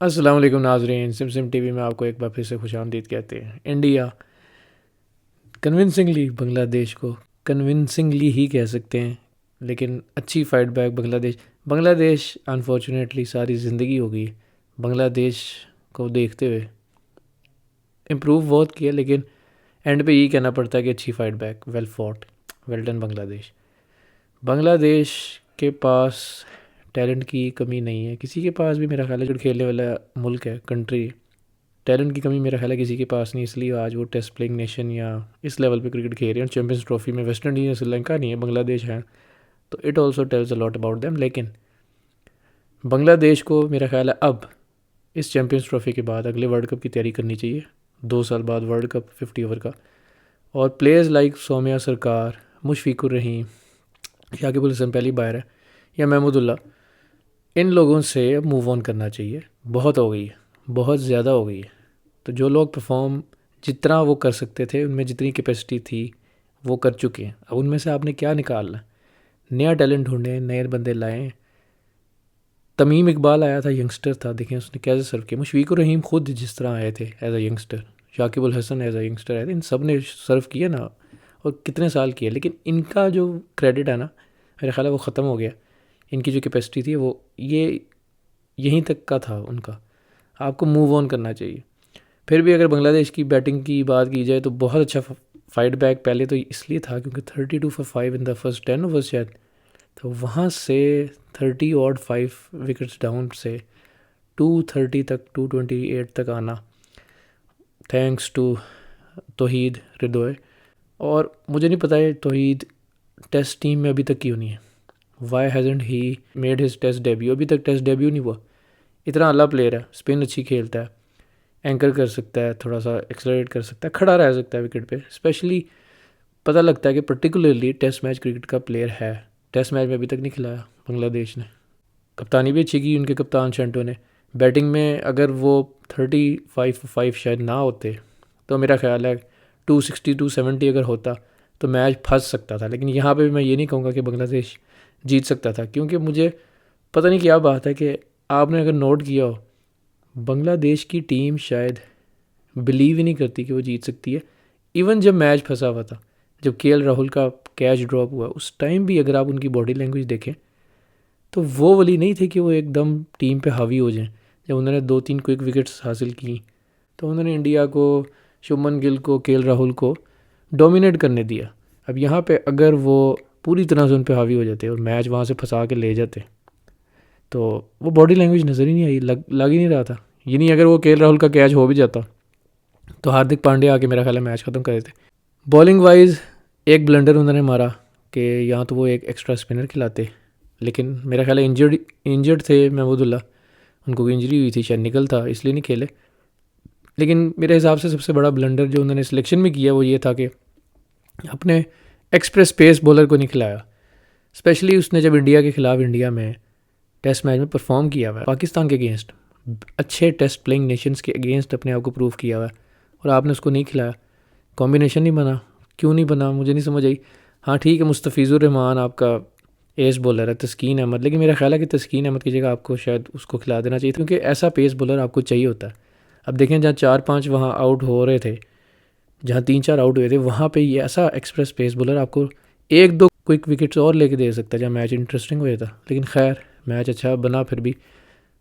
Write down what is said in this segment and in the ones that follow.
अस्सलाम वालेकुम नाजरीन, सिमसिम टीवी में आपको एक बार फिर से खुशामदीद कहते हैं। इंडिया कन्विंसिंगली बांग्लादेश को कन्विंसिंगली ही कह सकते हैं, लेकिन अच्छी फाइट बैक बांग्लादेश अनफॉर्चुनेटली सारी ज़िंदगी हो गई बांग्लादेश को देखते हुए। इम्प्रूव बहुत किया, लेकिन एंड पे यही कहना पड़ता है कि अच्छी fight back, well fought, well done Bangladesh. Bangladesh के पास टैलेंट की कमी नहीं है, किसी के पास भी। मेरा ख्याल है जो खेलने वाला मुल्क है, कंट्री, टैलेंट की कमी मेरा ख्याल है किसी के पास नहीं। इसलिए आज वो टेस्ट प्लेइंग नेशन या इस लेवल पे क्रिकेट खेल रहे हैं। चैंपियंस ट्रॉफी में वेस्ट इंडीज या श्रीलंका नहीं है, बांग्लादेश है। तो it also tells a lot about them. लेकिन बांग्लादेश को मेरा ख्याल है अब इस चैंपियंस ट्रॉफी के बाद अगले वर्ल्ड कप की तैयारी करनी चाहिए। 2 साल बाद वर्ल्ड कप 50 ओवर का, और प्लेयर्स लाइक सौम्या सरकार, मुशफिकुर रहीम, शाकिब अल हसन पहली बार है, या महमूदुल्लाह, इन लोगों से अब मूव ऑन करना चाहिए। बहुत हो गई है, बहुत ज़्यादा हो गई है। तो जो लोग परफॉर्म जितना वो कर सकते थे, उनमें जितनी कैपेसिटी थी वो कर चुके हैं। अब उनमें से आपने क्या निकालना है? नया टैलेंट ढूंढें, नए बंदे लाएं। तमीम इकबाल आया था, यंगस्टर था, देखें उसने कैसे सर्व किया। मुशफिकुर रहीम खुद जिस तरह आए थे as a youngster, Shakib Al Hasan as a youngster आए थे, इन सब ने सर्व किया ना, और कितने साल किए। लेकिन इनका जो क्रेडिट है ना, मेरा ख्याल है वो ख़त्म हो गया। इनकी जो कैपेसिटी थी वो ये यहीं तक का था उनका। आपको मूव ऑन करना चाहिए। फिर भी अगर बांग्लादेश की बैटिंग की बात की जाए तो बहुत अच्छा फाइट बैक पहले तो इसलिए था क्योंकि 32 for 5 in the first 10 overs शायद। तो वहाँ से 30 और 5 विकेट्स डाउन से 230 तक, 228 तक आना, थैंक्स टू तौहीद हृदय। और मुझे नहीं पता है तौहीद टेस्ट टीम में अभी तक क्यों नहीं है। Why hasn't he made his test debut? अभी तक टेस्ट डेब्यू नहीं हुआ। इतना अला प्लेयर है, स्पिन अच्छी खेलता है, एंकर कर सकता है, थोड़ा सा एक्सलरेट कर सकता है, खड़ा रह सकता है विकेट पे। स्पेशली पता लगता है कि पर्टिकुलरली टेस्ट मैच क्रिकेट का प्लेयर है। टेस्ट मैच में अभी तक नहीं खिलाया बांग्लादेश ने। कप्तानी भी अच्छी की उनके कप्तान शंटो ने। बैटिंग में अगर वो 35 शायद ना होते तो मेरा ख्याल है 260 270 अगर होता तो मैच फंस सकता था। लेकिन यहाँ पे भी मैं ये नहीं कहूँगा कि बांग्लादेश जीत सकता था, क्योंकि मुझे पता नहीं क्या बात है कि आपने अगर नोट किया हो, बांग्लादेश की टीम शायद बिलीव ही नहीं करती कि वो जीत सकती है। इवन जब मैच फंसा हुआ था, जब केएल राहुल का कैच ड्रॉप हुआ, उस टाइम भी अगर आप उनकी बॉडी लैंग्वेज देखें तो वो वाली नहीं थी कि वो एकदम टीम पे हावी हो जाएं। जब उन्होंने 2-3 क्विक विकेट्स हासिल की तो उन्होंने इंडिया को, शुभमन गिल को, केएल राहुल को डोमिनेट करने दिया। अब यहाँ पे अगर वो पूरी तरह से उन पे हावी हो जाते और मैच वहाँ से फंसा के ले जाते तो वो बॉडी लैंग्वेज नज़र ही नहीं आई, लग ही नहीं रहा था। ये नहीं, अगर वो केएल राहुल का कैच हो भी जाता तो हार्दिक पांड्या आके मेरा ख्याल है मैच ख़त्म कर देते। बॉलिंग वाइज एक ब्लंडर उन्होंने मारा कि यहाँ तो वो एक एक्स्ट्रा स्पिनर खिलाते, लेकिन मेरा ख्याल है इंजर्ड थे महमूदुल्लाह, उनको कोई इंजरी हुई थी, शायद निकल था, इसलिए नहीं खेले। लेकिन मेरे हिसाब से सबसे बड़ा ब्लंडर जो उन्होंने सिलेक्शन में किया वो ये था कि अपने एक्सप्रेस पेस बॉलर को नहीं खिलाया। स्पेशली उसने जब इंडिया के ख़िलाफ़ इंडिया में टेस्ट मैच में परफॉर्म किया हुआ है, पाकिस्तान के अगेंस्ट, अच्छे टेस्ट प्लेइंग नेशंस के अगेंस्ट अपने आप को प्रूव किया हुआ है, और आपने उसको नहीं खिलाया। कॉम्बिनेशन नहीं बना, क्यों नहीं बना मुझे नहीं समझ आई। हाँ ठीक है, मुस्तफ़िज़ुर रहमान आपका एस बॉलर है, तस्कीन अहमद, लेकिन मेरा ख्याल है कि तस्कीन अहमद की जगह आपको शायद उसको खिला देना चाहिए, क्योंकि ऐसा पेस बॉलर आपको चाहिए होता है। अब देखें, जहाँ 4-5 वहाँ आउट हो रहे थे, जहाँ 3-4 आउट हुए थे, वहाँ पे ये ऐसा एक्सप्रेस पेस बॉलर आपको 1-2 क्विक विकेट्स और लेके दे सकता है, जहाँ मैच इंटरेस्टिंग हो जाता। लेकिन खैर मैच अच्छा बना। फिर भी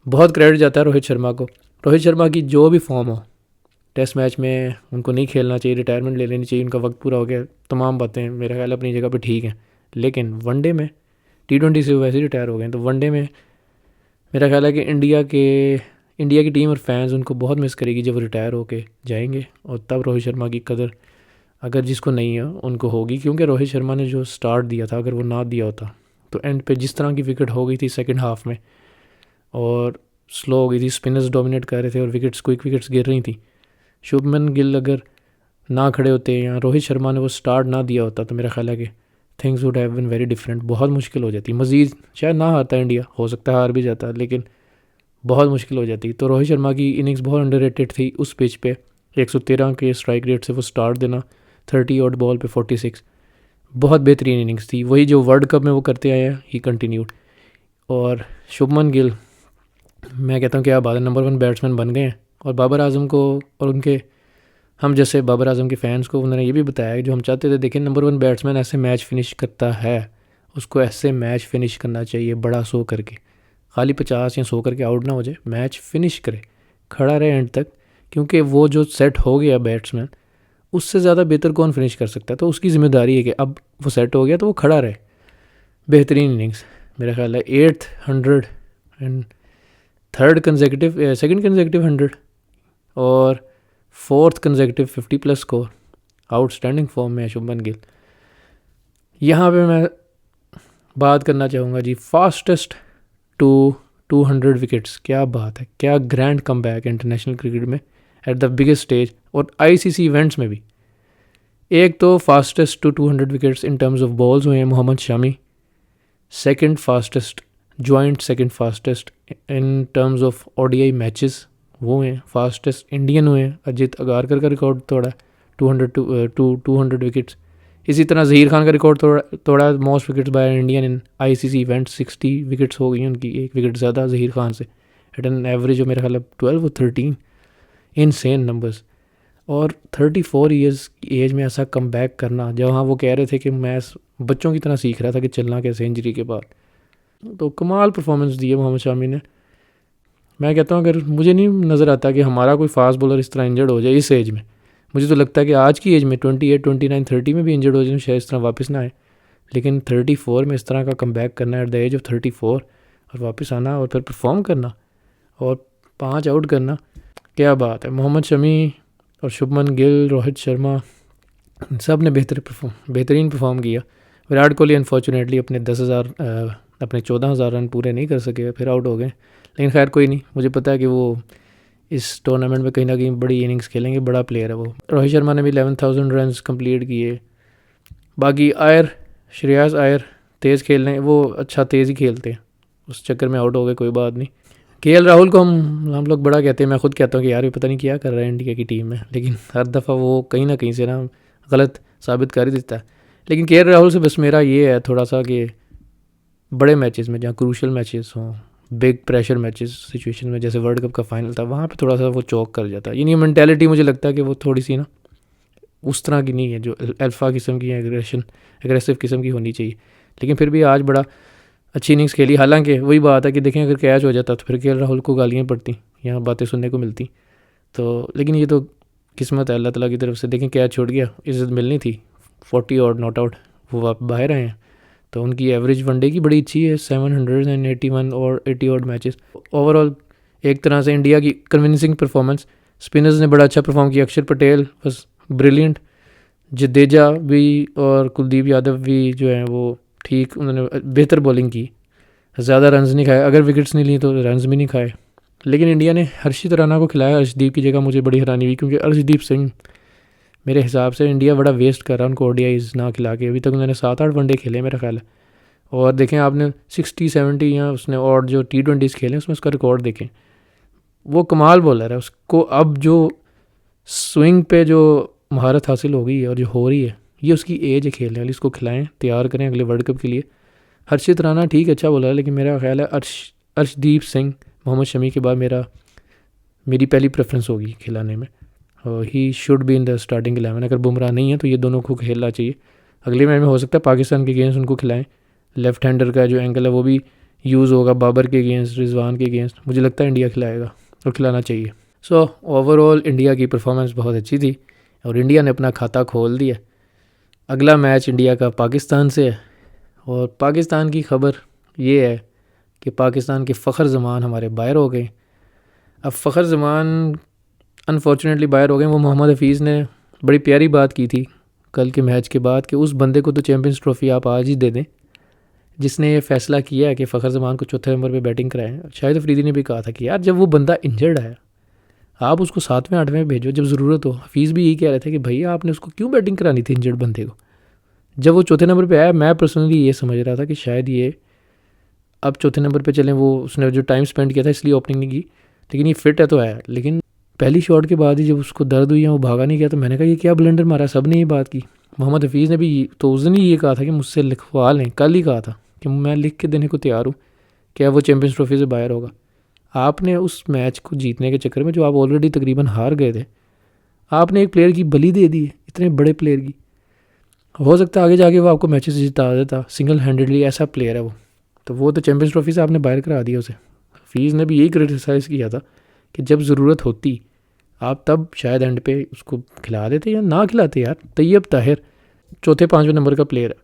बहुत क्रेडिट जाता है रोहित शर्मा को। रोहित शर्मा की जो भी फॉर्म हो, टेस्ट मैच में उनको नहीं खेलना चाहिए, रिटायरमेंट ले लेनी चाहिए, उनका वक्त पूरा हो गया, तमाम बातें मेरा ख्याल अपनी जगह पे ठीक हैं। लेकिन वनडे में, T20 से वो वैसे ही रिटायर हो गए, तो वनडे में मेरा ख्याल है कि इंडिया की टीम और फैंस उनको बहुत मिस करेगी जब वो रिटायर होके जाएंगे। और तब रोहित शर्मा की कदर अगर जिसको नहीं है उनको होगी, क्योंकि रोहित शर्मा ने जो स्टार्ट दिया था, अगर वो ना दिया होता तो एंड पे जिस तरह की विकेट हो गई थी सेकंड हाफ में, और स्लो हो गई थी, स्पिनर्स डोमिनेट कर रहे थे और विकेट्स, क्विक विकेट्स गिर रही थी। शुभमन गिल अगर ना खड़े होते या रोहित शर्मा ने वो स्टार्ट ना दिया होता तो मेरा ख्याल है कि things would have been very different. बहुत मुश्किल हो जाती, मज़ीद शायद ना हारता इंडिया, हो सकता है हार भी जाता, लेकिन बहुत मुश्किल हो जाती। तो रोहित शर्मा की इनिंग्स बहुत अंडररेटेड थी उस पिच पे। 113 के स्ट्राइक रेट से वो स्टार्ट देना, 30 ऑट बॉल पे 46, बहुत बेहतरीन इनिंग्स थी। वही जो वर्ल्ड कप में वो करते आए हैं, ही कंटिन्यूड। और शुभमन गिल मैं कहता हूँ क्या बात है, नंबर 1 बैट्समैन बन गए हैं। और बाबर आजम को और उनके हम जैसे बाबर आजम के फ़ैन्स को उन्होंने ये भी बताया कि जो हम चाहते थे, देखिए नंबर 1 बैट्समैन ऐसे मैच फिनिश करता है, उसको ऐसे मैच फिनिश करना चाहिए बड़ा 100 करके, खाली 50 या 100 करके आउट ना हो जाए, मैच फिनिश करे, खड़ा रहे एंड तक। क्योंकि वो जो सेट हो गया बैट्समैन, उससे ज़्यादा बेहतर कौन फिनिश कर सकता है। तो उसकी ज़िम्मेदारी है कि अब वो सेट हो गया तो वो खड़ा रहे। बेहतरीन इनिंग्स, मेरा ख्याल है 8th 100 and third consecutive second consecutive 100 और 4th consecutive 50+ score. Outstanding form में है शुभमन गिल। यहाँ पे मैं बात करना चाहूँगा जी, फास्टेस्ट टू 200 विकेट्स। क्या बात है, क्या ग्रैंड कमबैक इंटरनेशनल क्रिकेट में एट द बिगेस्ट स्टेज और आईसीसी इवेंट्स में भी। एक तो fastest to 200 wickets in terms of balls हुए हैं Mohammed Shami, second fastest joint second fastest in terms of ODI matches वो हैं, फास्टेस्ट इंडियन हुए हैं, अजित अगारकर का रिकॉर्ड तोड़ा 200 विकेट्स। इसी तरह ज़हीर खान का रिकॉर्ड तोड़ा most wickets by Indian in ICC event, 60 wickets हो गई उनकी, 1 विकेट ज़्यादा ज़हीर खान से, एट एन एवरेज ऑफ मेरा ख्याल 12 और 13, इनसेन नंबर्स। और 34 ईयर्स की एज में ऐसा कम बैक करना, जहाँ वो कह रहे थे कि मैं बच्चों की तरह सीख रहा था कि चलना कैसे इंजरी के बाद, तो कमाल परफॉर्मेंस दी है मोहम्मद शामी ने। मैं कहता हूँ, अगर मुझे नहीं नज़र आता कि हमारा कोई फास्ट बॉलर इस तरह इंजर्ड हो जाए इस एज में। मुझे तो लगता है कि आज की एज में 28, 29, 30 में भी इंजर्ड हो जाए शायद इस तरह वापस ना आए, लेकिन 34 में इस तरह का कम बैक करना एट द एज ऑफ 34 और वापस आना और फिर परफॉर्म करना और 5 आउट करना, क्या बात है। मोहम्मद शमी और शुभमन गिल, रोहित शर्मा, सब ने बेहतरीन परफॉर्म किया। विराट कोहली अनफॉर्चुनेटली अपने 14,000 रन पूरे नहीं कर सके, फिर आउट हो गए, लेकिन खैर कोई नहीं, मुझे पता है कि वो इस टूर्नामेंट में कहीं ना कहीं बड़ी इनिंग्स खेलेंगे, बड़ा प्लेयर है वो। रोहित शर्मा ने भी 11,000 रन कंप्लीट किए। बाकी श्रेयस आयर तेज़ खेल रहे हैं, वो अच्छा तेज़ ही खेलते हैं, उस चक्कर में आउट हो गए, कोई बात नहीं। केएल राहुल को हम लोग बड़ा कहते हैं, मैं खुद कहता हूँ कि यार ये पता नहीं क्या कर रहा है इंडिया की टीम में, लेकिन हर दफ़ा वो कहीं ना कहीं से ना गलत साबित कर ही देता है। लेकिन केएल राहुल से बस मेरा ये है थोड़ा सा कि बड़े मैचेस में, जहाँ क्रूशल मैचेस हों, बिग प्रेशर मैचेस सिचुएशन में, जैसे वर्ल्ड कप का फाइनल था, वहाँ पे थोड़ा सा वो चौक कर जाता है। यानी मेंटालिटी मुझे लगता है कि वो थोड़ी सी ना उस तरह की नहीं है जो अल्फ़ा किस्म की, एग्रेसिव किस्म की होनी चाहिए। लेकिन फिर भी आज बड़ा अच्छी इनिंग्स खेली। हालांकि वही बात है कि देखें अगर कैच हो जाता तो फिर केएल राहुल को गालियाँ पड़ती, यहाँ बातें सुनने को मिलती। तो लेकिन ये तो किस्मत है अल्लाह ताला की तरफ से। देखें कैच छोड़ गया, इज़्ज़त मिलनी थी, 40 और नॉट आउट, वो आप बाहर आए हैं। तो उनकी एवरेज वनडे की बड़ी अच्छी है, 781 और 80 और मैचेस। ओवरऑल एक तरह से इंडिया की कन्विंसिंग परफॉर्मेंस। स्पिनर्स ने बड़ा अच्छा परफॉर्म किया, अक्षर पटेल बस ब्रिलियंट, जडेजा भी और कुलदीप यादव भी जो हैं वो ठीक, उन्होंने बेहतर बॉलिंग की, ज़्यादा रन्स नहीं खाए, अगर विकेट्स नहीं ली तो रन्स भी नहीं खाए। लेकिन इंडिया ने हर्षित राणा को खिलाया, अर्शदीप की जगह, मुझे बड़ी हैरानी हुई, क्योंकि अर्शदीप सिंह मेरे हिसाब से इंडिया बड़ा वेस्ट कर रहा है उनको ओडीआईज़ ना खिला के। अभी तक उन्होंने 7-8 वनडे खेले मेरा ख्याल है, और देखें आपने 60-70 या उसने और जो T20s खेले उसमें उसका रिकॉर्ड देखें। वो कमाल बॉलर है, उसको अब जो स्विंग पे जो महारत हासिल हो गई है और जो हो रही है, ये उसकी एज है खेलने वाली। इसको खिलाएं, तैयार करें अगले वर्ल्ड कप के लिए। हर्षित राणा ठीक अच्छा बॉलर है, लेकिन मेरा ख्याल है अर्शदीप सिंह मोहम्मद शमी के बाद मेरी पहली प्रेफरेंस होगी खिलाने में। He should be in the starting 11। अगर बुमराह नहीं है तो ये दोनों को खेलना चाहिए। अगले मैच में हो सकता है पाकिस्तान के अगेंस्ट उनको खिलाएं, लेफ्ट हैंडर का जो एंगल है वो भी यूज़ होगा, बाबर के अगेंस्ट, रिजवान के अगेंस्ट, मुझे लगता है इंडिया खिलाएगा और खिलाना चाहिए। सो ओवरऑल इंडिया की परफॉर्मेंस बहुत अच्छी थी और इंडिया ने अपना खाता खोल दिया। अगला मैच इंडिया का पाकिस्तान से है, और पाकिस्तान की खबर ये है कि पाकिस्तान के फ़खर ज़मान हमारे बाहर हो गए। अब फ़खर ज़मान अनफॉर्चुनेटली बाहर हो गए। वो मोहम्मद हफीज़ ने बड़ी प्यारी बात की थी कल के मैच के बाद कि उस बंदे को तो चैम्पियंस ट्रॉफ़ी आप आज ही दे दें जिसने ये फ़ैसला किया है कि फ़खर ज़मान को चौथे नंबर पे बैटिंग कराएं। शाहिद अफरीदी ने भी कहा था कि यार जब वो बंदा इंजर्ड है आप उसको 7वें 8वें भेजो जब ज़रूरत हो। हफीज़ भी यही कह रहे थे कि भैया आपने उसको क्यों बैटिंग करानी थी इंजर्ड बंदे को। जब वो चौथे नंबर पे आया, मैं पर्सनली ये समझ रहा था कि शायद ये अब चौथे नंबर पे चलें, वो उसने जो टाइम स्पेंड किया था इसलिए ओपनिंग नहीं की, लेकिन ये फिट है तो है। लेकिन पहली शॉट के बाद ही जब उसको दर्द हुई है वो भागा नहीं गया, तो मैंने कहा ये क्या ब्लंडर मारा। सब ने ये बात की, मोहम्मद हफीज़ ने भी तो उस दिन ही ये कहा था कि मुझसे लिखवा लें, कल ही कहा था कि मैं लिख के देने को तैयार हूँ क्या वो चैम्पियंस ट्रॉफी से बाहर होगा। आपने उस मैच को जीतने के चक्कर में जो आप ऑलरेडी तकरीबन हार गए थे, आपने एक प्लेयर की बलि दे दी है, इतने बड़े प्लेयर की। हो सकता है आगे जाके वो आपको मैचेस जिता देता सिंगल हैंडेडली, ऐसा प्लेयर है वो। तो वो तो चैम्पियंस ट्रॉफी से आपने बाहर करा दिया उसे। हफीज़ ने भी यही क्रिटिसाइज़ किया था कि जब ज़रूरत होती आप तब शायद एंड पे उसको खिला देते या ना खिलाते। यार तैयब ताहिर चौथे पाँचवें नंबर का प्लेयर है,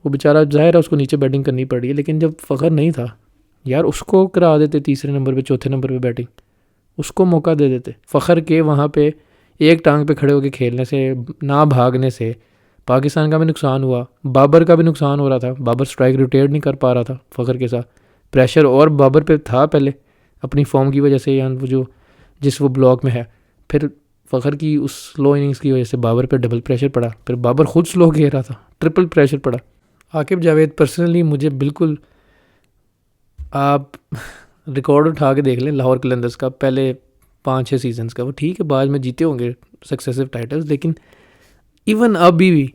वो बेचारा ज़ाहिर है उसको नीचे बैटिंग करनी पड़ी है, लेकिन जब फ़खर नहीं था यार उसको करा देते तीसरे नंबर पे चौथे नंबर पे बैटिंग, उसको मौका दे देते। फ़खर के वहाँ पे एक टांग पे खड़े होकर खेलने से, ना भागने से पाकिस्तान का भी नुकसान हुआ, बाबर का भी नुकसान हो रहा था। बाबर स्ट्राइक रोटेट नहीं कर पा रहा था फ़खर के साथ, प्रेशर और बाबर पे था पहले अपनी फॉर्म की वजह से, या वो जो जिस वो ब्लॉक में है। फिर फ़खर की उस स्लो इनिंग्स की वजह से बाबर पे डबल प्रेशर पड़ा, फिर बाबर खुद स्लो खेल रहा था, ट्रिपल प्रेशर पड़ा। आकिब जावेद पर्सनली मुझे बिल्कुल, आप रिकॉर्ड उठा के देख लें लाहौर कलंदर्स का पहले 5-6 सीजन्स का, वो ठीक है बाद में जीते होंगे सक्सेसिव टाइटल्स, लेकिन इवन अभी भी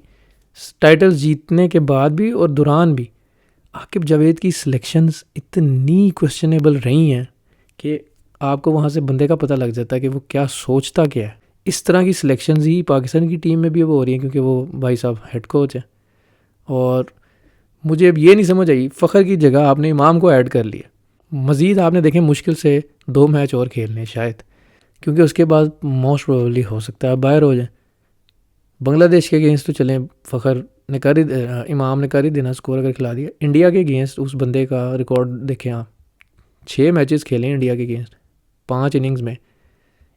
टाइटल्स जीतने के बाद भी और दौरान भी आकिब जावेद की सिलेक्शंस इतनी क्वेश्चनेबल रही हैं कि आपको वहाँ से बंदे का पता लग जाता है कि वो क्या सोचता क्या है। इस तरह की सिलेक्शंस ही पाकिस्तान की टीम में भी अब हो रही हैं, क्योंकि वो भाई साहब हेड कोच हैं। और मुझे अब ये नहीं समझ आई, फ़खर की जगह आपने इमाम को ऐड कर लिया। मज़ीद आपने देखें मुश्किल से 2 मैच और खेलने शायद, क्योंकि उसके बाद मोस्ट प्रोबेबली हो सकता है बाहर हो जाए। बांग्लादेश के अगेंस्ट तो चलें फ़खर ने कर ही, इमाम ने कर ही देना स्कोर अगर खिला दिया। इंडिया के अगेंस्ट उस बंदे का रिकॉर्ड देखें आप, 6 मैचेस खेले इंडिया के अगेंस्ट, 5 इनिंग्स में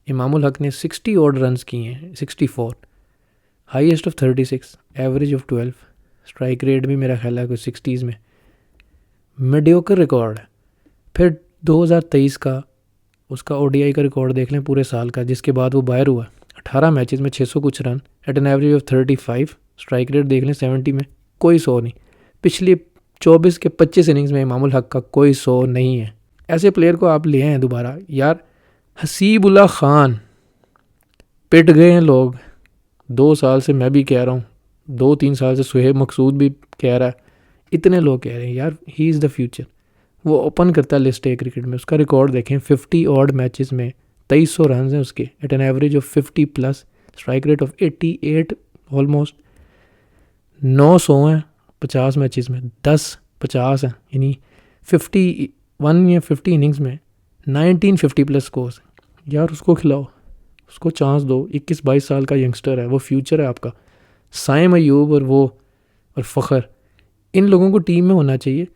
इमामुल हक ने 60 ऑड रन्स किए हैं, 64, highest of 36, average of 12, strike rate भी मेरा ख्याल है कुछ 60s में, मीडियोकर रिकॉर्ड है। फिर 2023 का उसका ओडीआई का रिकॉर्ड देख लें पूरे साल का, जिसके बाद वो बाहर हुआ, 18 मैचेस में 600 कुछ run at an average of 35, strike rate देख लें 70 में, कोई 100 नहीं। पिछली 24 के 25 इनिंग्स में इमामुल हक का कोई 100 नहीं है। ऐसे प्लेयर को आप ले आए दोबारा। यार हसीबुल्ला खान पिट गए हैं लोग 2 साल से, मैं भी कह रहा हूँ 2-3 साल से, सुहेब मकसूद भी कह रहा है, इतने लोग कह रहे हैं यार ही इज़ द फ्यूचर। वो ओपन करता है लिस्ट ए क्रिकेट में, उसका रिकॉर्ड देखें 50 ऑड मैचेस में 2300 रन हैं उसके एट एन एवरेज ऑफ 50 प्लस, स्ट्राइक रेट ऑफ 88 ऑलमोस्ट, 900 हैं 50 मैचेस में, 10-50 हैं, यानी 51 या 50 इनिंग्स में 1950 प्लस स्कोर्स। यार उसको खिलाओ, उसको चांस दो, 21-22 साल का यंगस्टर है, वो फ्यूचर है आपका। साइम अयूब और फ़खर, इन लोगों को टीम में होना चाहिए।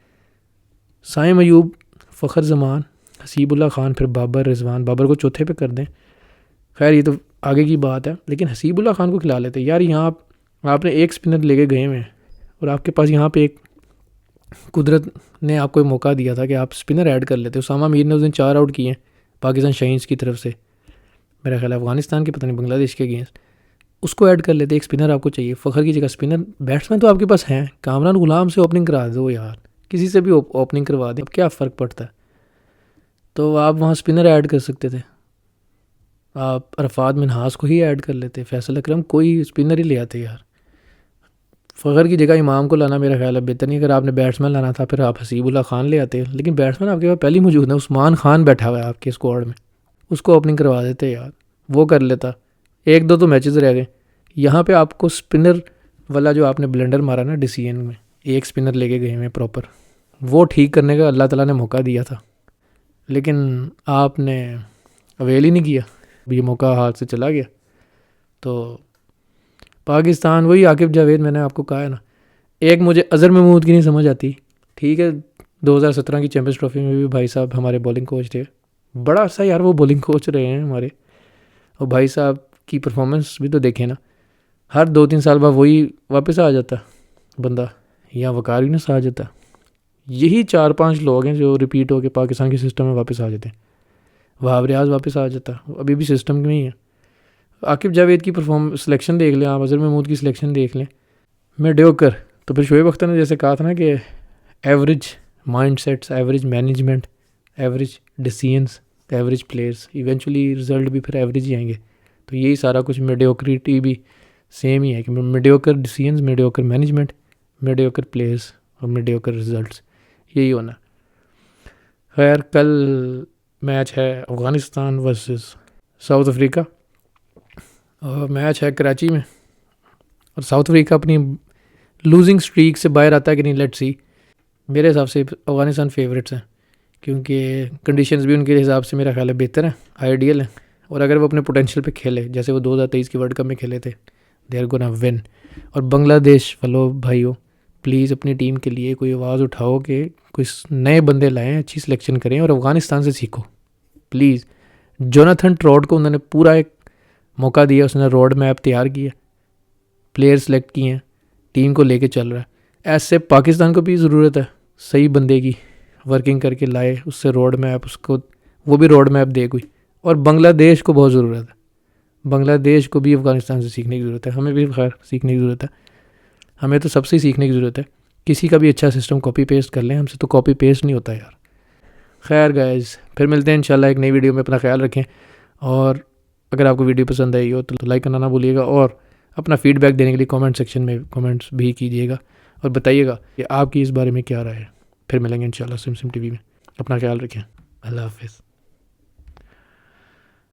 साइम अयूब, फ़खर जमान, हसीबुल्ला खान, फिर बाबर रिजवान, बाबर को चौथे पे कर दें, खैर ये तो आगे की बात है, लेकिन हसीबुल्ला खान को खिला लेते। यार यहाँ आपने एक स्पिनर लेके गए हुए हैं और आपके पास यहाँ पे एक कुदरत ने आपको एक मौका दिया था कि आप स्पिनर ऐड कर लेते। उसामा मीर ने उस दिन 4 आउट किए पाकिस्तान शाहीन्स की तरफ से, मेरा ख्याल है अफगानिस्तान के पता नहीं बांग्लादेश के अगेंस्ट, उसको ऐड कर लेते। एक स्पिनर आपको चाहिए, फ़खर की जगह स्पिनर। बैट्समैन तो आपके पास हैं, कामरान गुलाम से ओपनिंग करा दो यार, किसी से भी ओपनिंग करवा दें, अब क्या फ़र्क पड़ता है। तो आप वहाँ स्पिनर ऐड कर सकते थे, आप अरफात मिनहास को ही ऐड कर लेते, फैसल अकरम, कोई स्पिनर ही ले आते यार। फ़खर की जगह इमाम को लाना मेरा ख्याल है बेहतर नहीं। अगर आपने बैट्समैन लाना था फिर आप हसीबुल्ला खान ले आते, लेकिन बैट्समैन आपके पास पहले ही मौजूद है, उस्मान खान बैठा हुआ है आपके स्क्वाड में, उसको ओपनिंग करवा देते यार, वो कर लेता। 1-2 तो मैचेस रह गए। यहाँ पे आपको स्पिनर वाला जो आपने ब्लेंडर मारा ना डिसीजन में, एक स्पिनर लेके गए हैं प्रॉपर, वो ठीक करने का अल्लाह ताला ने मौका दिया था, लेकिन आपने अवेल ही नहीं किया, ये मौका हाथ से चला गया। तो पाकिस्तान, वही आकिब जावेद, मैंने आपको कहा है ना, एक मुझे अज़हर महमूद की नहीं समझ आती। ठीक है 2017 की चैम्पियंस ट्रॉफी में भी भाई साहब हमारे बॉलिंग कोच थे, बड़ा अर्सा यार वो बॉलिंग कोच रहे हैं हमारे, और भाई साहब की परफॉर्मेंस भी तो देखें ना, हर 2-3 साल बाद वही वापस आ जाता बंदा, या वकार यूनिस आ जाता। यही 4-5 लोग हैं जो रिपीट होकर पाकिस्तान के सिस्टम में वापस आ जाते हैं। वहाब रियाज वापस आ जाता, अभी भी सिस्टम में ही है। आकिब जावेद की सिलेक्शन देख लें आप, अज़हर महमूद की सिलेक्शन देख लें, मीडियोकर। तो फिर शोएब अख्तर ने जैसे कहा था ना कि average mindsets, average management, average decisions, average players, eventually result भी फिर एवरेज ही आएंगे। तो यही सारा कुछ मीडियोक्रिटी भी सेम ही है कि mediocre decisions, mediocre management, mediocre players और मीडियोकर रिजल्ट्स, यही होना। खैर कल मैच है अफ़गानिस्तान वर्सेस साउथ अफ्रीका, और मैच है कराची में। और साउथ अफ्रीका अपनी लूजिंग स्ट्रीक से बाहर आता है कि नहीं, लेट्स सी। मेरे हिसाब से अफ़गानिस्तान फेवरेट्स हैं, क्योंकि कंडीशंस भी उनके हिसाब से मेरा ख्याल है बेहतर है, आइडियल है। और अगर वो अपने पोटेंशियल पे खेले जैसे वो 2023 के वर्ल्ड कप में खेले थे, दे आर गोना विन। और बांग्लादेश वालों भाइयों, प्लीज़ अपनी टीम के लिए कोई आवाज़ उठाओ कि कोई नए बंदे लाएं, अच्छी सिलेक्शन करें और अफ़गानिस्तान से सीखो प्लीज़। जोनाथन ट्रॉट को उन्होंने पूरा एक मौका दिया, उसने रोड मैप तैयार किया, प्लेयर सेलेक्ट किए हैं, टीम को लेके चल रहा है। ऐसे पाकिस्तान को भी ज़रूरत है सही बंदे की, वर्किंग करके लाए, उससे रोड मैप, उसको वो भी रोड मैप दे कोई। और बांग्लादेश को बहुत ज़रूरत है, बांग्लादेश को भी अफ़गानिस्तान से सीखने की ज़रूरत है, हमें भी खैर सीखने की ज़रूरत है, हमें तो सबसे सीखने की ज़रूरत है। किसी का भी अच्छा सिस्टम कॉपी पेस्ट कर लें, हमसे तो कॉपी पेस्ट नहीं होता यार। खैर गाइस, फिर मिलते हैं इंशाल्लाह एक नई वीडियो में। अपना ख्याल रखें, और अगर आपको वीडियो पसंद आई हो तो लाइक करना ना भूलिएगा, और अपना फीडबैक देने के लिए कमेंट सेक्शन में कमेंट्स भी कीजिएगा और बताइएगा कि आपकी इस बारे में क्या राय है। फिर मिलेंगे इंशाल्लाह सिम टीवी में। अपना ख्याल रखें। अल्लाह हाफिज़।